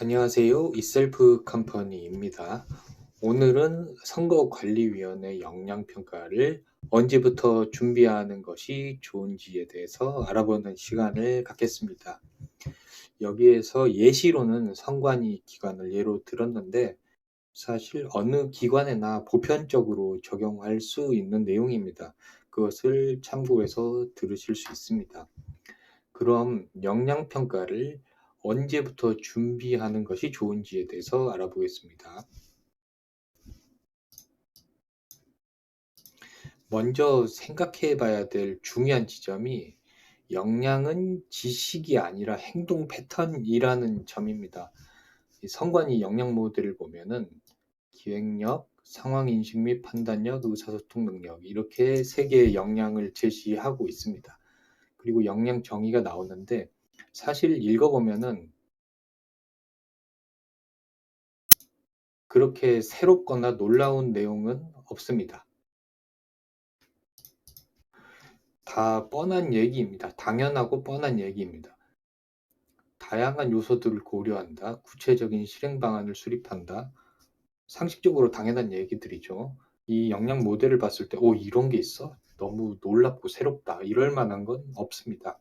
안녕하세요. 이셀프 컴퍼니입니다. 오늘은 선거관리위원회 역량평가를 언제부터 준비하는 것이 좋은지에 대해서 알아보는 시간을 갖겠습니다. 여기에서 예시로는 선관위 기관을 예로 들었는데 사실 어느 기관에나 보편적으로 적용할 수 있는 내용입니다. 그것을 참고해서 들으실 수 있습니다. 그럼 역량평가를 언제부터 준비하는 것이 좋은지에 대해서 알아보겠습니다. 먼저 생각해 봐야 될 중요한 지점이 역량은 지식이 아니라 행동 패턴이라는 점입니다. 선관위 역량 모델을 보면은 기획력, 상황인식 및 판단력, 의사소통 능력 이렇게 세 개의 역량을 제시하고 있습니다. 그리고 역량 정의가 나오는데 사실 읽어보면은 그렇게 새롭거나 놀라운 내용은 없습니다. 다 뻔한 얘기입니다. 당연하고 뻔한 얘기입니다. 다양한 요소들을 고려한다. 구체적인 실행 방안을 수립한다. 상식적으로 당연한 얘기들이죠. 이 역량 모델을 봤을 때, 오, 이런 게 있어? 너무 놀랍고 새롭다. 이럴 만한 건 없습니다.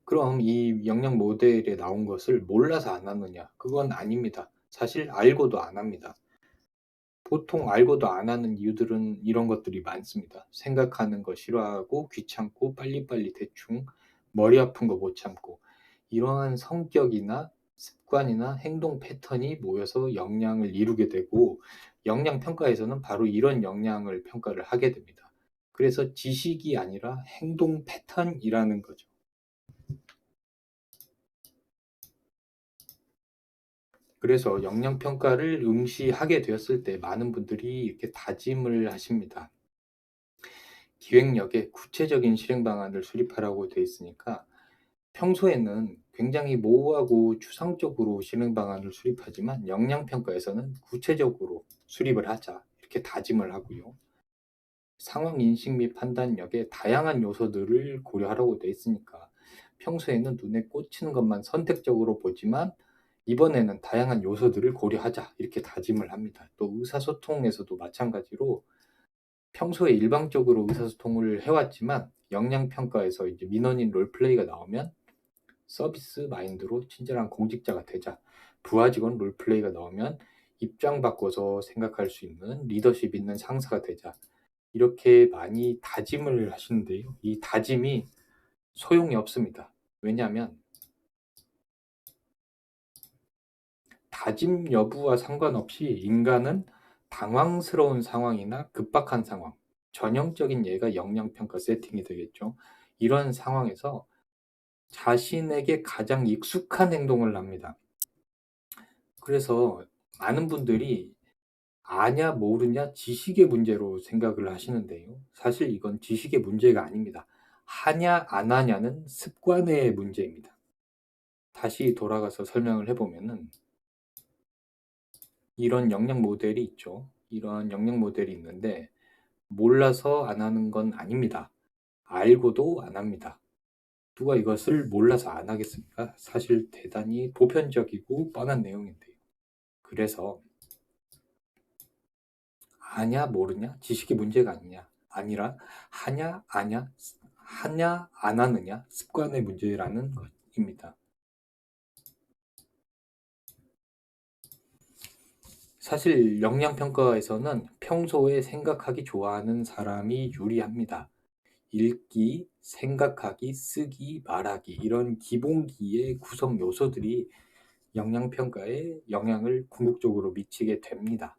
그럼 이 역량 모델에 나온 것을 몰라서 안 하느냐? 그건 아닙니다. 사실 알고도 안 합니다. 보통 알고도 안 하는 이유들은 이런 것들이 많습니다. 생각하는 거 싫어하고 귀찮고 빨리빨리 대충 머리 아픈 거 못 참고 이러한 성격이나 습관이나 행동 패턴이 모여서 역량을 이루게 되고 역량 평가에서는 바로 이런 역량을 평가를 하게 됩니다. 그래서 지식이 아니라 행동 패턴이라는 거죠. 그래서 역량 평가를 응시하게 되었을 때 많은 분들이 이렇게 다짐을 하십니다. 기획력에 구체적인 실행 방안을 수립하라고 되어 있으니까 평소에는 굉장히 모호하고 추상적으로 실행 방안을 수립하지만 역량 평가에서는 구체적으로 수립을 하자 이렇게 다짐을 하고요. 상황 인식 및 판단력에 다양한 요소들을 고려하라고 되어 있으니까 평소에는 눈에 꽂히는 것만 선택적으로 보지만 이번에는 다양한 요소들을 고려하자 이렇게 다짐을 합니다. 또 의사소통에서도 마찬가지로 평소에 일방적으로 의사소통을 해왔지만 역량평가에서 이제 민원인 롤플레이가 나오면 서비스 마인드로 친절한 공직자가 되자. 부하 직원 롤플레이가 나오면 입장 바꿔서 생각할 수 있는 리더십 있는 상사가 되자. 이렇게 많이 다짐을 하시는데요. 이 다짐이 소용이 없습니다. 왜냐하면 다짐 여부와 상관없이 인간은 당황스러운 상황이나 급박한 상황, 전형적인 예가 역량평가 세팅이 되겠죠. 이런 상황에서 자신에게 가장 익숙한 행동을 합니다. 그래서 많은 분들이 아냐, 모르냐, 지식의 문제로 생각을 하시는데요. 사실 이건 지식의 문제가 아닙니다. 하냐, 안 하냐는 습관의 문제입니다. 다시 돌아가서 설명을 해보면은 이런 역량 모델이 있죠. 이런 역량 모델이 있는데 몰라서 안 하는 건 아닙니다. 알고도 안 합니다. 누가 이것을 몰라서 안 하겠습니까? 사실 대단히 보편적이고 뻔한 내용인데요. 그래서 아냐 모르냐 지식의 문제가 아니라 하냐 아냐 하냐 안 하느냐 습관의 문제라는 것입니다. 사실 역량평가에서는 평소에 생각하기 좋아하는 사람이 유리합니다. 읽기, 생각하기, 쓰기, 말하기 이런 기본기의 구성 요소들이 역량평가에 영향을 궁극적으로 미치게 됩니다.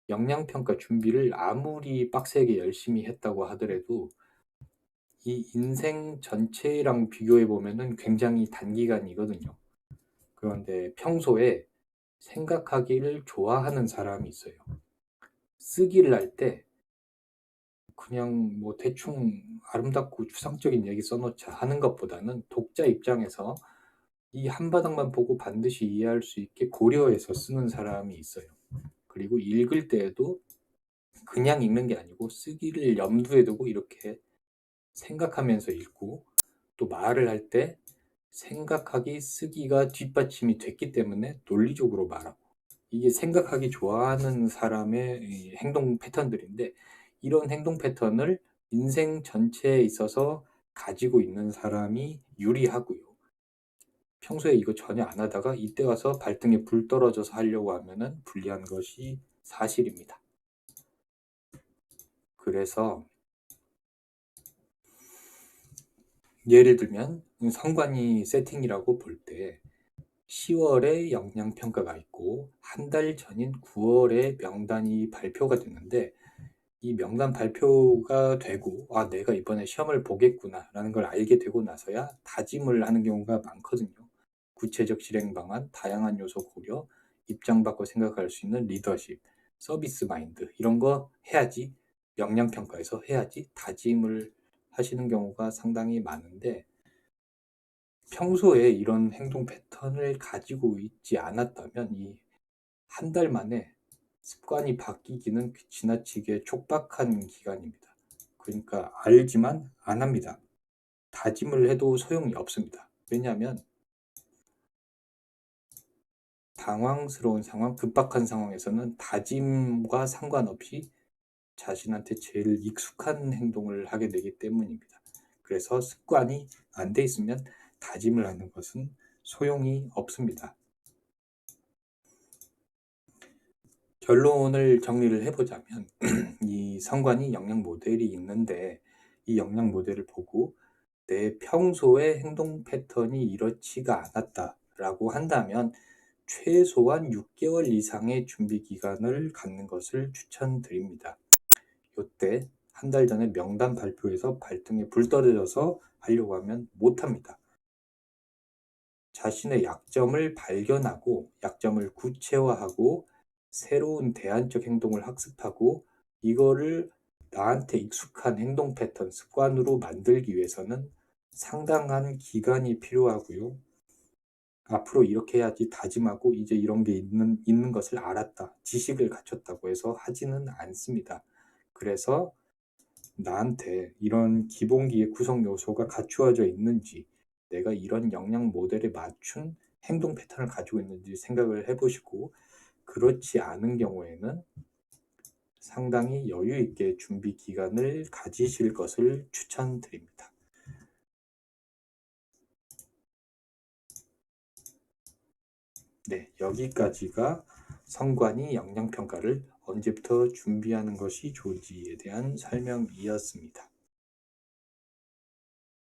역량평가 준비를 아무리 빡세게 열심히 했다고 하더라도 이 인생 전체랑 비교해 보면은 굉장히 단기간이거든요. 그런데 평소에 생각하기를 좋아하는 사람이 있어요. 쓰기를 할 때 그냥 뭐 대충 아름답고 추상적인 얘기 써놓자 하는 것보다는 독자 입장에서 이 한바닥만 보고 반드시 이해할 수 있게 고려해서 쓰는 사람이 있어요. 그리고 읽을 때에도 그냥 읽는 게 아니고 쓰기를 염두에 두고 이렇게 생각하면서 읽고 또 말을 할 때 생각하기, 쓰기가 뒷받침이 됐기 때문에 논리적으로 말하고, 이게 생각하기 좋아하는 사람의 이 행동 패턴들인데, 이런 행동 패턴을 인생 전체에 있어서 가지고 있는 사람이 유리하고요. 평소에 이거 전혀 안 하다가 이때 와서 발등에 불 떨어져서 하려고 하면은 불리한 것이 사실입니다. 그래서 예를 들면 성관이 세팅이라고 볼 때 10월에 영양평가가 있고 한 달 전인 9월에 명단이 발표가 됐는데, 이 명단 발표가 되고 내가 이번에 시험을 보겠구나 라는 걸 알게 되고 나서야 다짐을 하는 경우가 많거든요. 구체적 실행 방안, 다양한 요소 고려, 입장 바꿔 생각할 수 있는 리더십, 서비스 마인드, 이런 거 해야지, 영양평가에서 해야지 다짐을 하시는 경우가 상당히 많은데, 평소에 이런 행동 패턴을 가지고 있지 않았다면 이 한 달 만에 습관이 바뀌기는 지나치게 촉박한 기간입니다. 그러니까 알지만 안 합니다. 다짐을 해도 소용이 없습니다. 왜냐하면 당황스러운 상황, 급박한 상황에서는 다짐과 상관없이 자신한테 제일 익숙한 행동을 하게 되기 때문입니다. 그래서 습관이 안 돼 있으면 다짐을 하는 것은 소용이 없습니다. 결론을 정리를 해보자면 이 성관이 영양 모델이 있는데, 이 영양 모델을 보고 내 평소의 행동 패턴이 이렇지가 않았다라고 한다면 최소한 6개월 이상의 준비 기간을 갖는 것을 추천드립니다. 이때 한 달 전에 명단 발표에서 발등에 불 떨어져서 하려고 하면 못합니다. 자신의 약점을 발견하고 약점을 구체화하고 새로운 대안적 행동을 학습하고 이거를 나한테 익숙한 행동 패턴, 습관으로 만들기 위해서는 상당한 기간이 필요하고요. 앞으로 이렇게 해야지 다짐하고 이제 이런 게 있는 것을 알았다, 지식을 갖췄다고 해서 하지는 않습니다. 그래서 나한테 이런 기본기의 구성 요소가 갖추어져 있는지, 내가 이런 영양 모델에 맞춘 행동 패턴을 가지고 있는지 생각을 해보시고, 그렇지 않은 경우에는 상당히 여유 있게 준비 기간을 가지실 것을 추천드립니다. 네, 여기까지가 성관이 영양평가를 언제부터 준비하는 것이 좋은지에 대한 설명이었습니다.